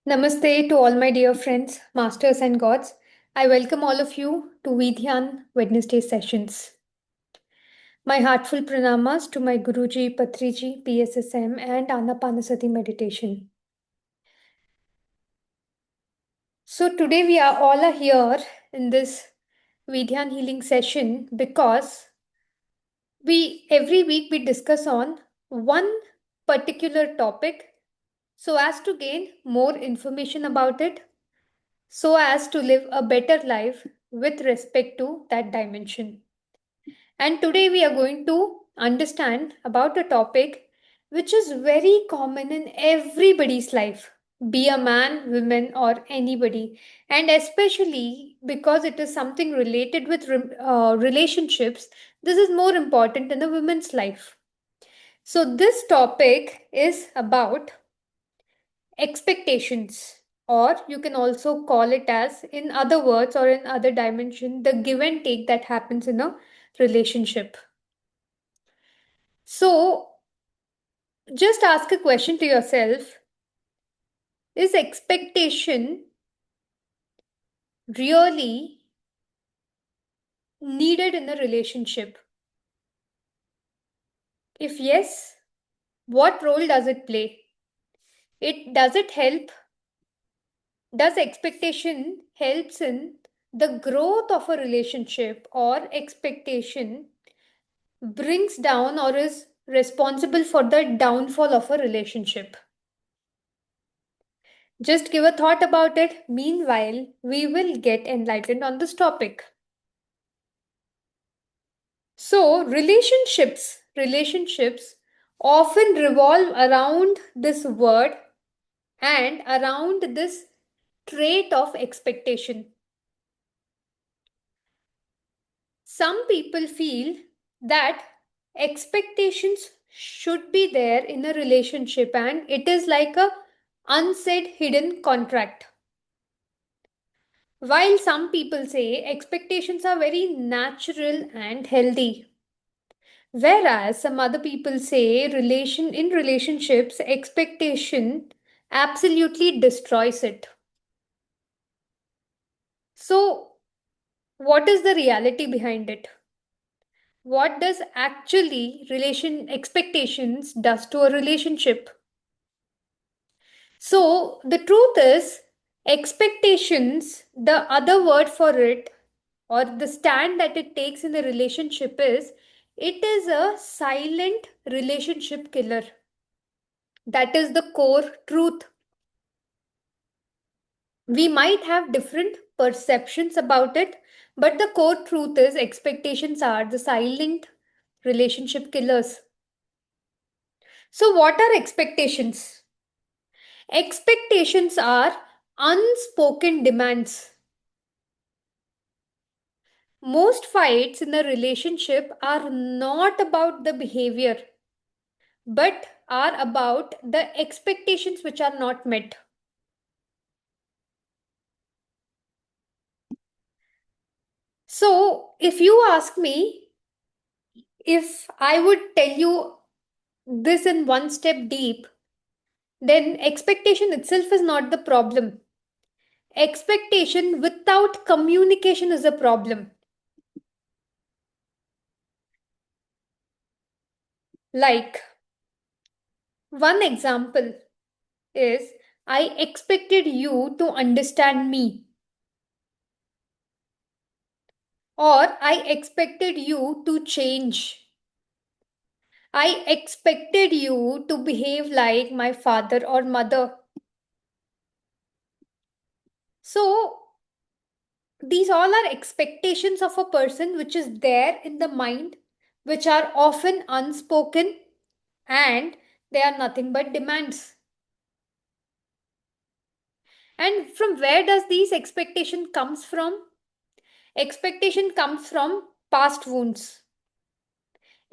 Namaste to all my dear friends, masters, and gods. I welcome all of you to Vidhyan Wednesday sessions. My heartful pranamas to my Guruji, Patriji, PSSM, and Anapanasati meditation. So today we are all here in this Vidhyan healing session because we every week we discuss on one particular topic so as to gain more information about it, so as to live a better life with respect to that dimension. And today we are going to understand about a topic which is very common in everybody's life, be a man, woman, or anybody. And especially because it is something related with relationships, this is more important in a woman's life. So, this topic is about expectations, or you can also call it as, in other words or in other dimension, the give and take that happens in a relationship. So, just ask a question to yourself: is expectation really needed in a relationship? If yes, what role does it play? It help? Does expectation helps in the growth of a relationship, or expectation brings down or is responsible for the downfall of a relationship? Just give a thought about it. Meanwhile, we will get enlightened on this topic. So, relationships often revolve around this word and around this trait of expectation. Some people feel that expectations should be there in a relationship and it is like a unsaid hidden contract. While some people say expectations are very natural and healthy. Whereas some other people say relationships, expectation absolutely destroys it. So, what is the reality behind it? What does actually relation expectations does to a relationship? So, the truth is, expectations, the other word for it, or the stand that it takes in a relationship is, it is a silent relationship killer. That is the core truth. We might have different perceptions about it, but the core truth is expectations are the silent relationship killers. So, what are expectations? Expectations are unspoken demands. Most fights in a relationship are not about the behavior, but are about the expectations which are not met. So, if you ask me, if I would tell you this in one step deep, then expectation itself is not the problem. Expectation without communication is a problem. Like, one example is, I expected you to understand me, or I expected you to change. I expected you to behave like my father or mother. So, these all are expectations of a person which is there in the mind, which are often unspoken, and they are nothing but demands. And from where does these expectation comes from? Expectation comes from past wounds.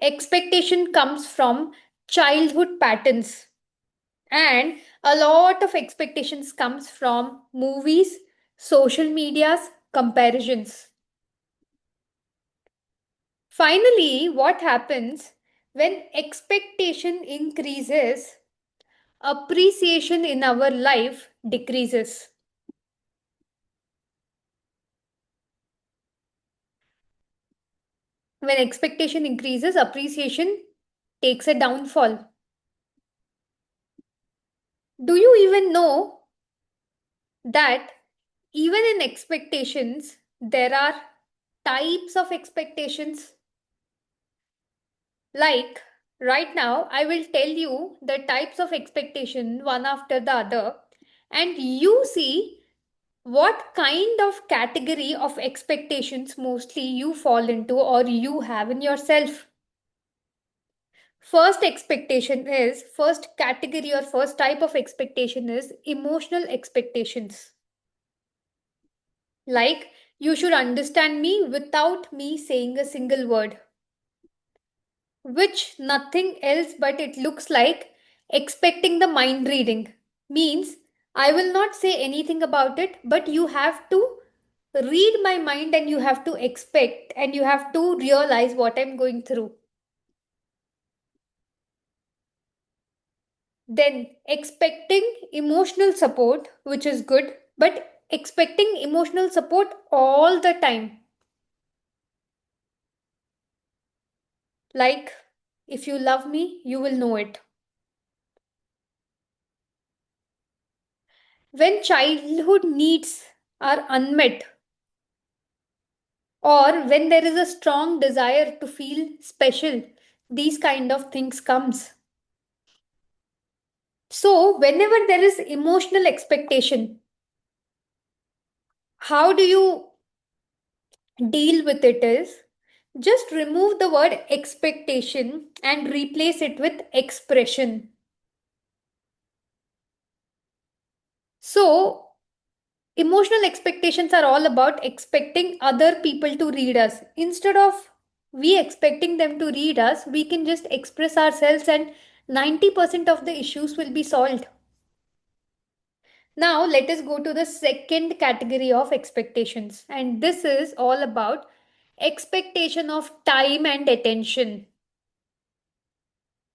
Expectation comes from childhood patterns. And a lot of expectations comes from movies, social medias, comparisons. Finally, what happens when expectation increases? appreciation in our life decreases. When expectation increases, appreciation takes a downfall. Do you even know that even in expectations, there are types of expectations? Like right now, I will tell you the types of expectation one after the other, and you see what kind of category of expectations mostly you fall into or you have in yourself. First category or first type of expectation is emotional expectations. Like, you should understand me without me saying a single word, which nothing else but it looks like expecting the mind reading. Means, I will not say anything about it, but you have to read my mind and you have to expect and you have to realize what I'm going through. Then expecting emotional support, which is good, but expecting emotional support all the time. Like, if you love me, you will know it. When childhood needs are unmet, or when there is a strong desire to feel special, these kind of things comes. So, whenever there is emotional expectation, how do you deal with it is just remove the word expectation and replace it with expression. So, emotional expectations are all about expecting other people to read us. Instead of we expecting them to read us, we can just express ourselves and 90% of the issues will be solved. Now, let us go to the second category of expectations, and this is all about expectation of time and attention.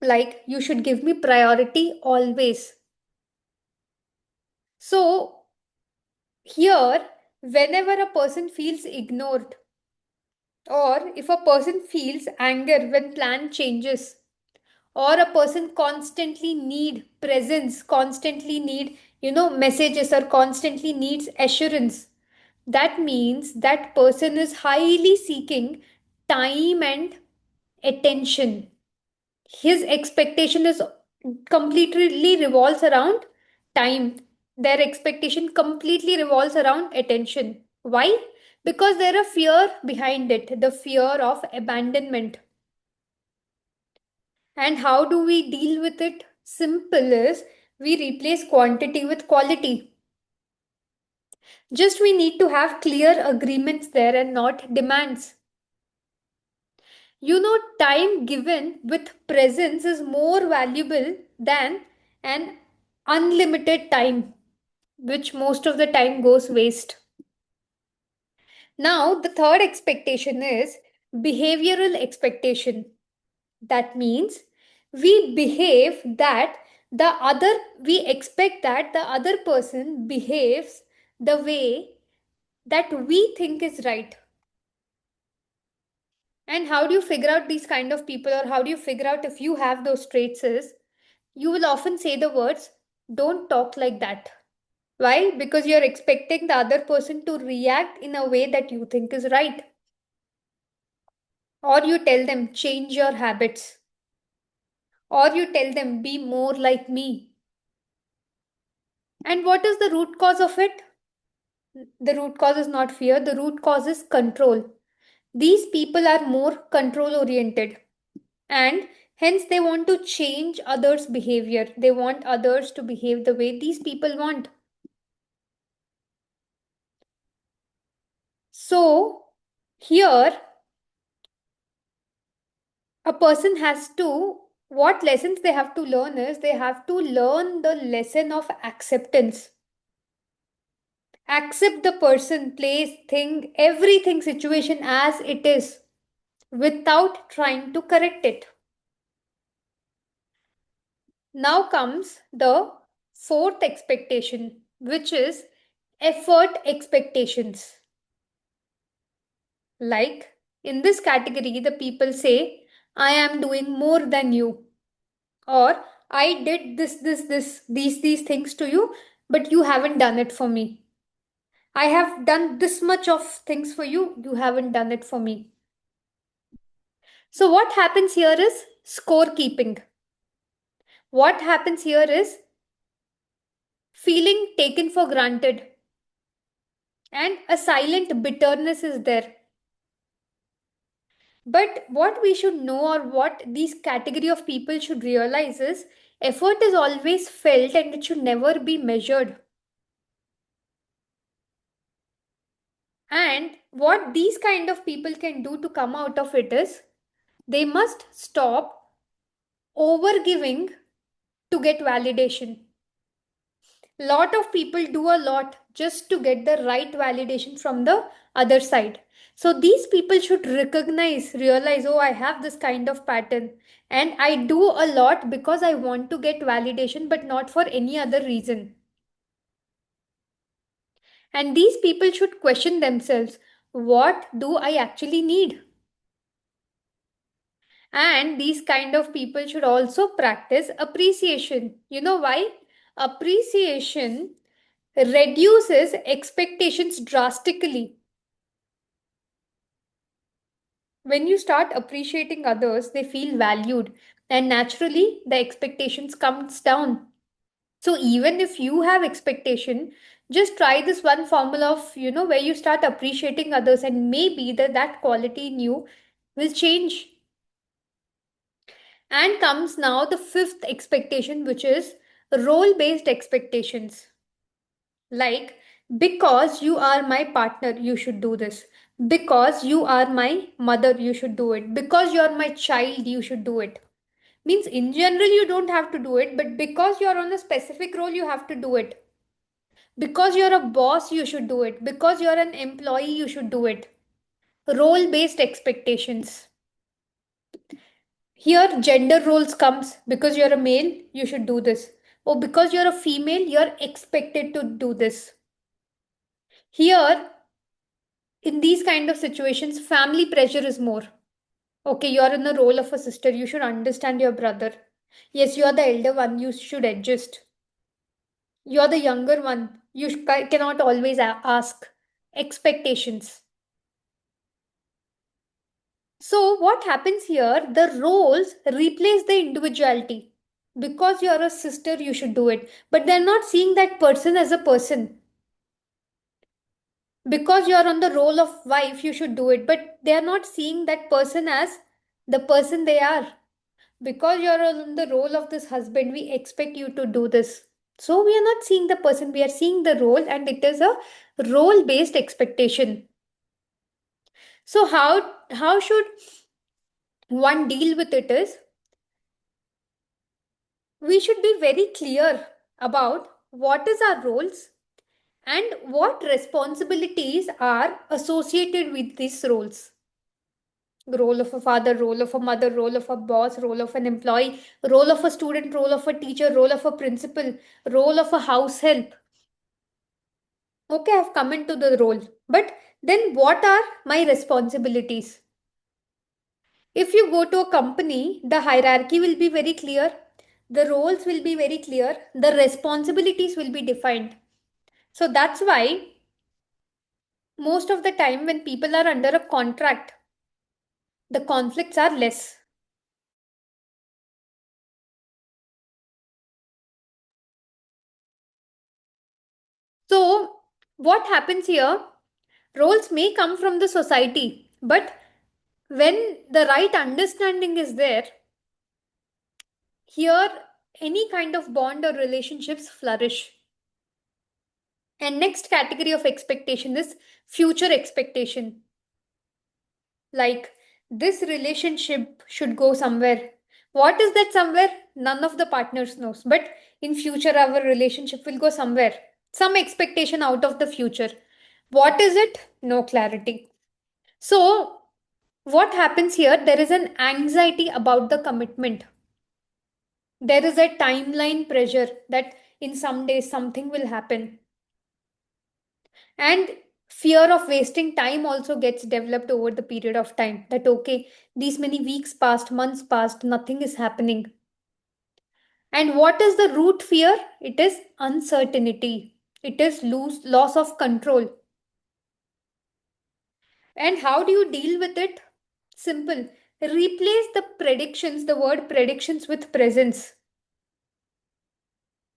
Like, you should give me priority always. So, here, whenever a person feels ignored, or if a person feels anger when plan changes, or a person constantly need presence, constantly need, messages, or constantly needs assurance, that means that person is highly seeking time and attention. His expectation is completely revolves around time. Their expectation completely revolves around attention. Why? Because there is a fear behind it, the fear of abandonment. And how do we deal with it? Simple is we replace quantity with quality. Just we need to have clear agreements there and not demands. Time given with presence is more valuable than an unlimited time, which most of the time goes waste. Now, the third expectation is behavioral expectation. That means we behave that we expect that the other person behaves the way that we think is right. And how do you figure out these kind of people, or how do you figure out if you have those traits? Is you will often say the words, don't talk like that. Why? Because you're expecting the other person to react in a way that you think is right. Or you tell them, change your habits. Or you tell them, be more like me. And what is the root cause of it? The root cause is not fear, the root cause is control. These people are more control oriented, and hence they want to change others' behavior. They want others to behave the way these people want. So, here a person has to, what lessons they have to learn is they have to learn the lesson of acceptance. Accept the person, place, thing, everything, situation as it is without trying to correct it. Now comes the fourth expectation, which is effort expectations. Like in this category, the people say, I am doing more than you, or I did these things to you, but you haven't done it for me. I have done this much of things for you, you haven't done it for me. So, what happens here is scorekeeping. What happens here is feeling taken for granted, and a silent bitterness is there. But what we should know, or what these category of people should realize, is effort is always felt and it should never be measured. And what these kind of people can do to come out of it is they must stop overgiving to get validation. Lot of people do a lot just to get the right validation from the other side. So these people should realize, oh, I have this kind of pattern and I do a lot because I want to get validation, but not for any other reason. And these people should question themselves, what do I actually need? And these kind of people should also practice appreciation. You know why? Appreciation reduces expectations drastically. When you start appreciating others, they feel valued, and naturally the expectations comes down. So even if you have expectation, just try this one formula of, where you start appreciating others, and maybe that quality in you will change. And comes now the fifth expectation, which is role based expectations. Like, because you are my partner, you should do this. Because you are my mother, you should do it. Because you are my child, you should do it. Means in general, you don't have to do it, but because you're on a specific role, you have to do it. Because you're a boss, you should do it. Because you're an employee, you should do it. Role based expectations. Here, gender roles comes. Because you're a male, you should do this. Or because you're a female, you're expected to do this. Here, in these kind of situations, family pressure is more. Okay, you're in the role of a sister, you should understand your brother. Yes, you are the elder one, you should adjust. You're the younger one, you cannot always ask. Expectations. So, what happens here? The roles replace the individuality. Because you're a sister, you should do it. But they're not seeing that person as a person. Because you're on the role of wife, you should do it. But they are not seeing that person as the person they are. Because you're on the role of this husband, we expect you to do this. So we are not seeing the person, we are seeing the role, and it is a role based expectation. So how should one deal with it is, we should be very clear about what is our roles and what responsibilities are associated with these roles. Role of a father, role of a mother, role of a boss, role of an employee, role of a student, role of a teacher, role of a principal, role of a house help. Okay, I've come into the role. But then what are my responsibilities? If you go to a company, the hierarchy will be very clear, the roles will be very clear, the responsibilities will be defined. So that's why most of the time when people are under a contract, the conflicts are less. So, what happens here? Roles may come from the society, but when the right understanding is there, here any kind of bond or relationships flourish. And next category of expectation is future expectation. Like, this relationship should go somewhere. What is that somewhere? None of the partners knows. But in future, our relationship will go somewhere. Some expectation out of the future. What is it? No clarity. So, what happens here? There is an anxiety about the commitment. There is a timeline pressure that in some days something will happen. And fear of wasting time also gets developed over the period of time. That, okay, these many weeks passed, months passed, nothing is happening. And what is the root fear? It is uncertainty. It is loss of control. And how do you deal with it? Simple. Replace the predictions, the word predictions, with presence.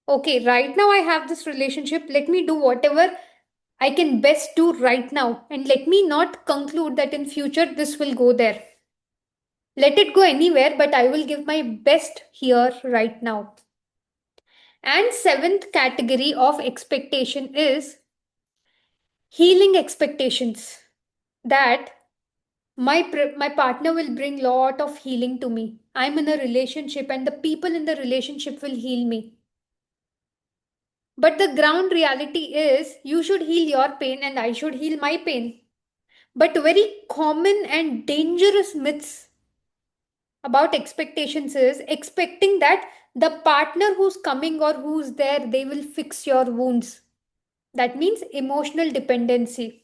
Okay, right now I have this relationship. Let me do whatever I can best do right now. And let me not conclude that in future this will go there. Let it go anywhere, but I will give my best here right now. And seventh category of expectation is healing expectations. That my partner will bring lot of healing to me. I'm in a relationship and the people in the relationship will heal me. But the ground reality is you should heal your pain and I should heal my pain. But very common and dangerous myths about expectations is expecting that the partner who's coming or who's there, they will fix your wounds. That means emotional dependency.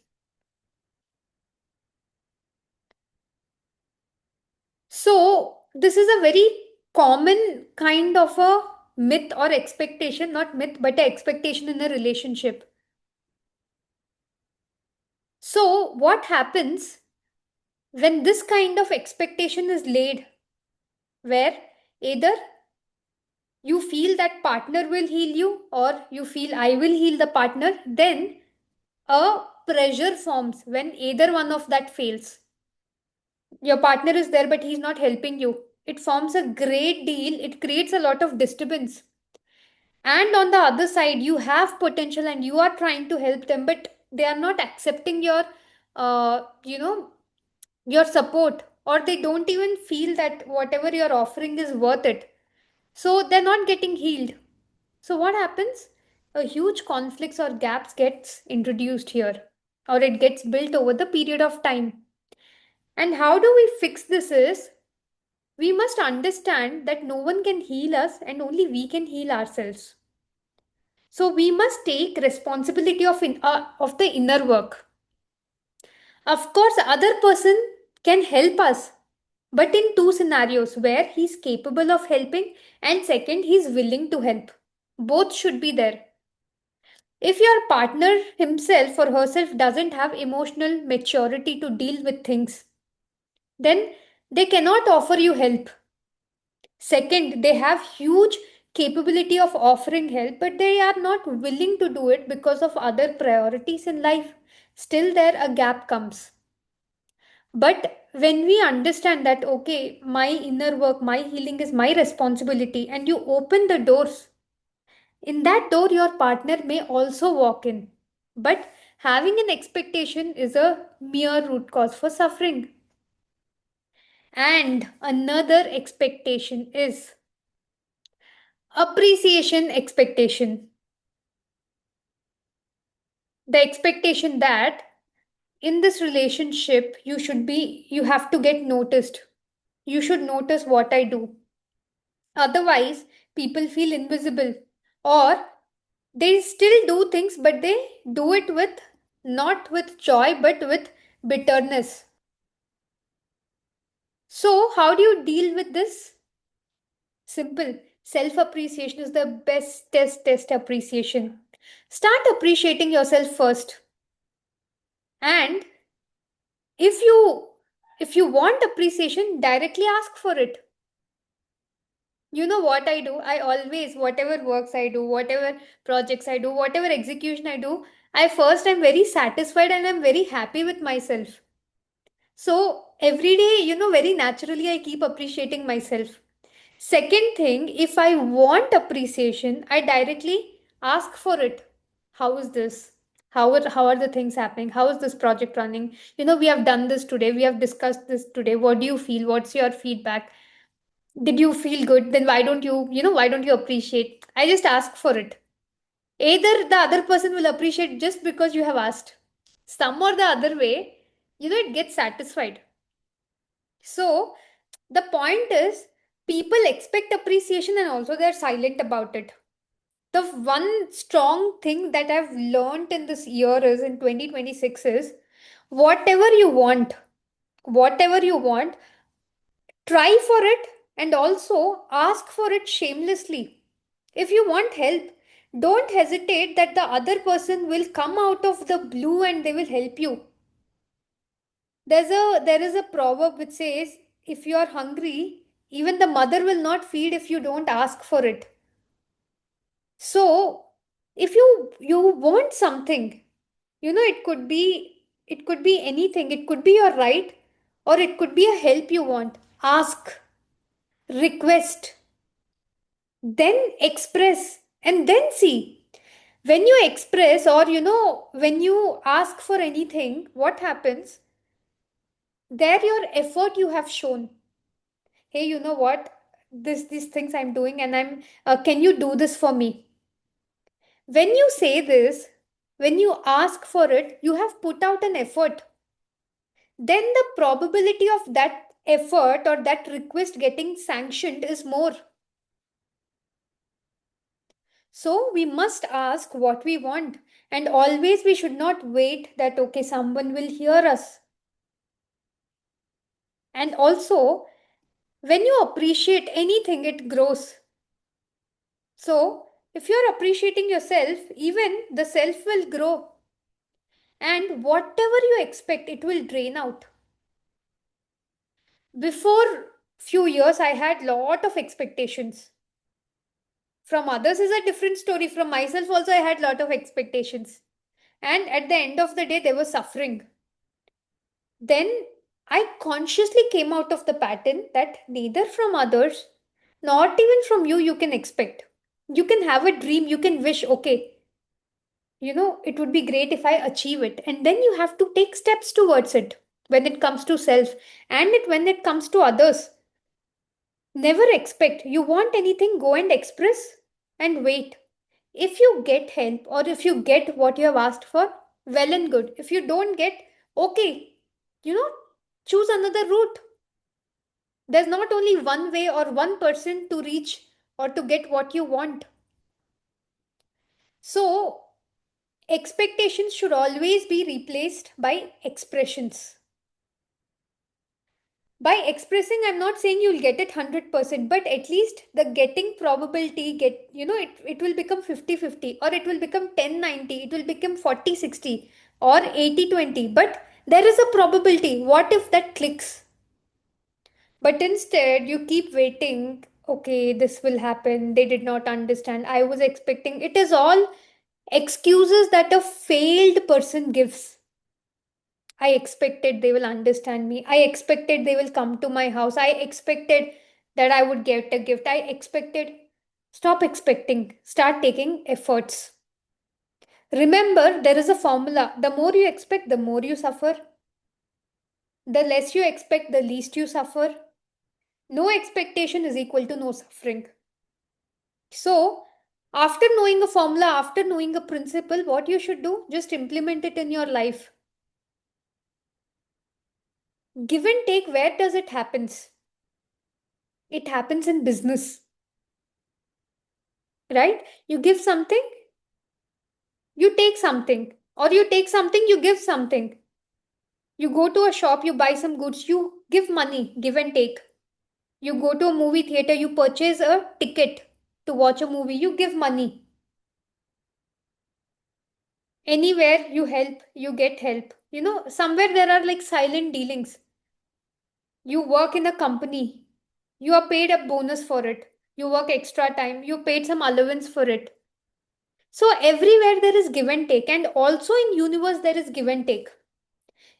So, this is a very common kind of a myth or expectation, not myth, but an expectation in a relationship. So, what happens when this kind of expectation is laid, where either you feel that partner will heal you or you feel I will heal the partner, then a pressure forms when either one of that fails. Your partner is there, but he's not helping you. It forms a great deal, it creates a lot of disturbance. And on the other side, you have potential and you are trying to help them, but they are not accepting your, you know, your support, or they don't even feel that whatever you're offering is worth it. So they're not getting healed. So what happens? A huge conflicts or gaps gets introduced here, or it gets built over the period of time. And how do we fix this is we must understand that no one can heal us and only we can heal ourselves. So we must take responsibility of the inner work. Of course, other person can help us, but in two scenarios where he's capable of helping and second he's willing to help. Both should be there. If your partner himself or herself doesn't have emotional maturity to deal with things, then they cannot offer you help. Second, they have huge capability of offering help, but they are not willing to do it because of other priorities in life. Still, there a gap comes. But when we understand that, okay, my inner work, my healing is my responsibility, and you open the doors, in that door, your partner may also walk in. But having an expectation is a mere root cause for suffering. And another expectation is appreciation expectation. The expectation that in this relationship, you have to get noticed. You should notice what I do. Otherwise, people feel invisible. Or they still do things, but they do it with not with joy, but with bitterness. So, how do you deal with this? Simple. Self appreciation is the best test appreciation. Start appreciating yourself first. And if you if you want appreciation, directly ask for it. You know what I do? I always, whatever works I do, whatever projects I do, whatever execution I do, I first am very satisfied and I'm very happy with myself. So every day, very naturally, I keep appreciating myself. Second thing, if I want appreciation, I directly ask for it. How is this? How are the things happening? How is this project running? We have done this today. We have discussed this today. What do you feel? What's your feedback? Did you feel good? Then why don't you appreciate? I just ask for it. Either the other person will appreciate just because you have asked. Some or the other way, it gets satisfied. So the point is, People expect appreciation and also they're silent about it. The one strong thing that I've learned in this year is in 2026 is whatever you want, whatever you want, try for it and also ask for it shamelessly. If you want help, don't hesitate that the other person will come out of the blue and they will help you. There is a proverb which says if you are hungry, even the mother will not feed if you don't ask for it. So, if you want something, it could be anything. It could be your right or it could be a help you want. Ask, request, then express and then see. When you express or when you ask for anything, what happens? There your effort you have shown. Hey, you know what? These things I'm doing and I'm can you do this for me? When you say this, when you ask for it, you have put out an effort. Then the probability of that effort or that request getting sanctioned is more. So we must ask what we want. And always we should not wait that, okay, someone will hear us. And also, when you appreciate anything, it grows. So, if you're appreciating yourself, even the self will grow. And whatever you expect, it will drain out. Before few years, I had lot of expectations. From others is a different story. From myself also, I had lot of expectations. And at the end of the day, they were suffering. Then I consciously came out of the pattern that neither from others, not even from you, you can expect. You can have a dream, you can wish, okay, it would be great if I achieve it. And then you have to take steps towards it when it comes to self and when it comes to others. Never expect. You want anything, go and express and wait. If you get help or if you get what you have asked for, well and good. If you don't get, okay, you know, choose another route. There's not only one way or one person to reach or to get what you want. So, expectations should always be replaced by expressions. By expressing, I'm not saying you'll get it 100%, but at least the getting probability it will become 50-50 or it will become 10-90, it will become 40-60 or 80-20. But there is a probability. What if that clicks? But instead, you keep waiting. Okay, this will happen. They did not understand. I was expecting. It is all excuses that a failed person gives. I expected they will understand me. I expected they will come to my house. I expected that I would get a gift. I expected. Stop expecting. Start taking efforts. Remember, there is a formula. The more you expect, the more you suffer. The less you expect, the least you suffer. No expectation is equal to no suffering. So, after knowing a formula, after knowing a principle, what you should do? Just implement it in your life. Give and take, where does it happens? It happens in business, right? You give something, you take something. Or you take something, you give something. You go to a shop, you buy some goods, you give money, give and take. You go to a movie theater, you purchase a ticket to watch a movie, you give money. Anywhere you help, you get help. Somewhere there are like silent dealings. You work in a company, you are paid a bonus for it. You work extra time, you paid some allowance for it. So everywhere there is give and take, and also in universe there is give and take.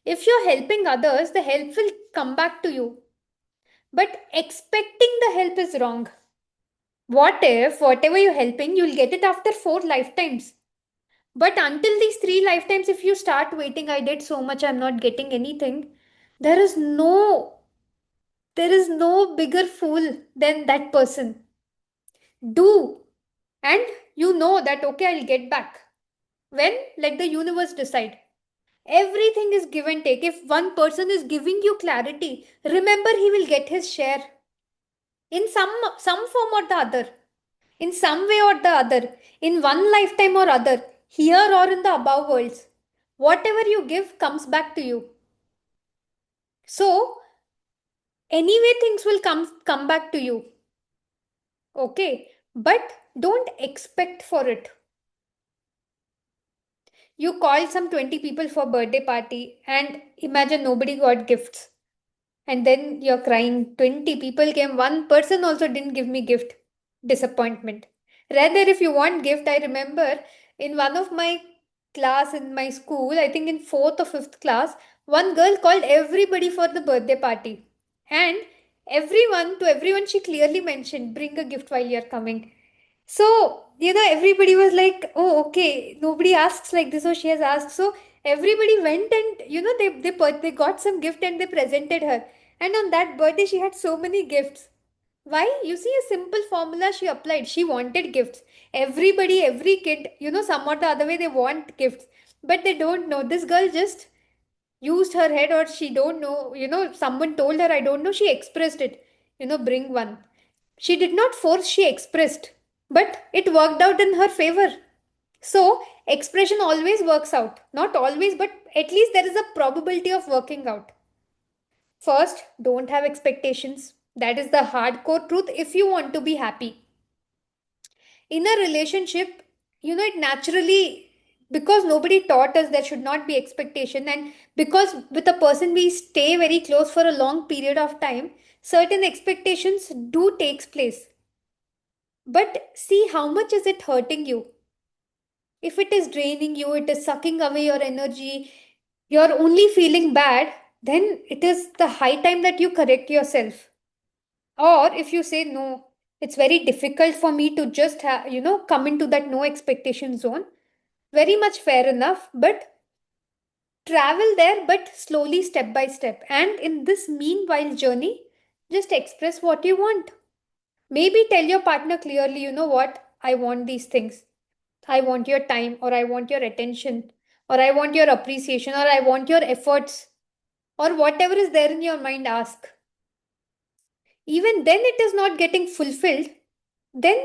If you're helping others, the help will come back to you. But expecting the help is wrong. What if whatever you're helping, you'll get it after 4 lifetimes? But until these 3 lifetimes, if you start waiting, I did so much, I'm not getting anything. There is no there is no bigger fool than that person. Do, and you know that okay, I'll get back. When? Let the universe decide. Everything is give and take. If one person is giving you clarity, remember he will get his share. in some form or the other, in some way or the other, in one lifetime or other, here or in the above worlds. Whatever you give comes back to you. So anyway, things will come back to you. Okay, but don't expect for it. You called some 20 people for birthday party and imagine nobody got gifts. And then you're crying. 20 people came, one person also didn't give me gift. Disappointment. Rather, if you want gift, I remember in one of my class in my school, I think in fourth or fifth class, one girl called everybody for the birthday party. And to everyone, she clearly mentioned, bring a gift while you're coming. So, everybody was like, oh, okay, nobody asks like this, or she has asked. So, everybody went and, they got some gift and they presented her. And on that birthday, she had so many gifts. Why? You see, a simple formula she applied. She wanted gifts. Everybody, every kid, somewhat the other way, they want gifts. But they don't know. This girl just used her head, or she don't know, someone told her, I don't know, she expressed it, bring one. She did not force, she expressed, but it worked out in her favor. So expression always works out, not always, but at least there is a probability of working out. First, don't have expectations. That is the hardcore truth if you want to be happy in a relationship. It naturally, because nobody taught us there should not be expectation, and because with a person we stay very close for a long period of time, certain expectations do takes place. But see, how much is it hurting you? If it is draining you, it is sucking away your energy, you're only feeling bad, then it is the high time that you correct yourself. Or if you say no, it's very difficult for me to just come into that no expectation zone. Very much fair enough, but travel there, but slowly, step by step. And in this meanwhile journey, just express what you want. Maybe tell your partner clearly, you know what, I want these things. I want your time, or I want your attention, or I want your appreciation, or I want your efforts, or whatever is there in your mind, ask. Even then, it is not getting fulfilled, then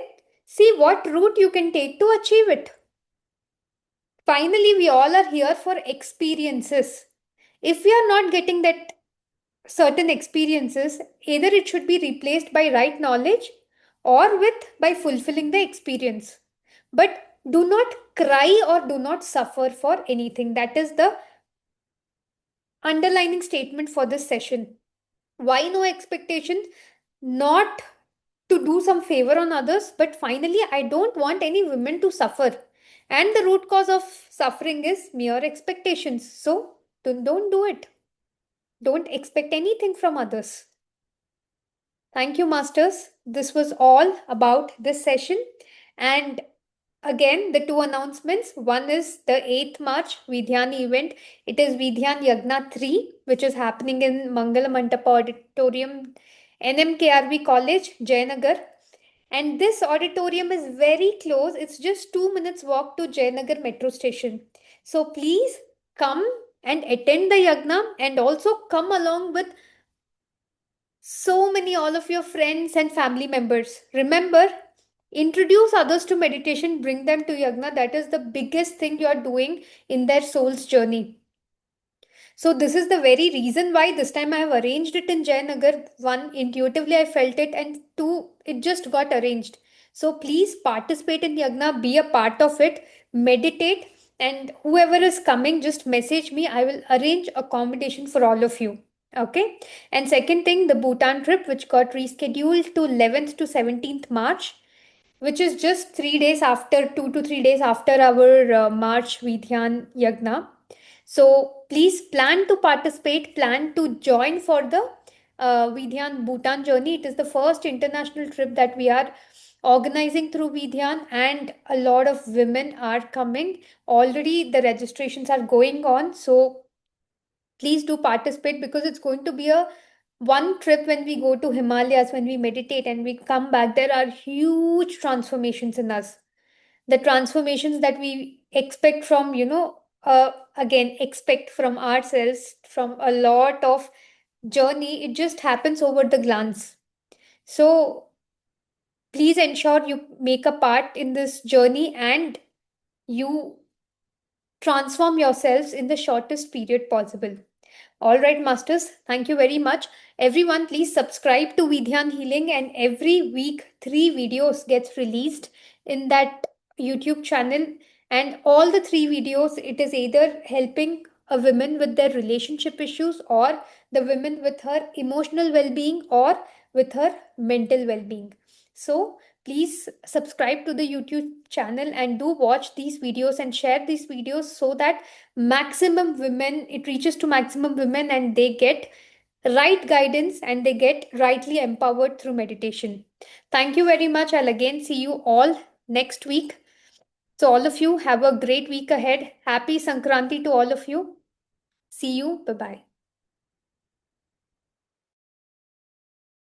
see what route you can take to achieve it. Finally, we all are here for experiences. If we are not getting that certain experiences, either it should be replaced by right knowledge or with by fulfilling the experience. But do not cry or do not suffer for anything. That is the underlining statement for this session. Why no expectations? Not to do some favor on others, but finally, I don't want any women to suffer. And the root cause of suffering is mere expectations. So don't do it. Don't expect anything from others. Thank you, Masters. This was all about this session. And again, the two announcements. One is the 8th March Vidyan event. It is Vidyan Yagna 3, which is happening in Mangala Mandapa Auditorium, NMKRV College, Jayanagar. And this auditorium is very close. It's just 2 minutes walk to Jayanagar metro station. So please come and attend the Yagna, and also come along with so many all of your friends and family members. Remember, introduce others to meditation, bring them to Yagna. That is the biggest thing you are doing in their soul's journey. So this is the very reason why this time I have arranged it in Jayanagar. One, intuitively I felt it, and two, it just got arranged. So please participate in Yagna, be a part of it, meditate, and whoever is coming, just message me. I will arrange accommodation for all of you. Okay. And second thing, the Bhutan trip, which got rescheduled to 11th to 17th March, which is just 3 days after, 2 to 3 days after our March Vidyan Yagna. So please plan to participate, plan to join for the Vidyan Bhutan journey. It is the first international trip that we are organizing through Vidyan, and a lot of women are coming. Already the registrations are going on. So please do participate, because it's going to be a one trip. When we go to Himalayas, when we meditate and we come back, there are huge transformations in us. The transformations that we expect from, again, expect from ourselves, from a lot of journey, it just happens over the glance. So please ensure you make a part in this journey and you transform yourselves in the shortest period possible. All right, masters, thank you very much. Everyone, please subscribe to Vidhyan Healing, and every week, 3 videos gets released in that YouTube channel. And all the 3 videos, it is either helping a woman with their relationship issues, or the women with her emotional well-being, or with her mental well-being. So please subscribe to the YouTube channel and do watch these videos and share these videos so that maximum women, it reaches to maximum women and they get right guidance and they get rightly empowered through meditation. Thank you very much. I'll again see you all next week. So all of you have a great week ahead. Happy Sankranti to all of you. See you. Bye bye.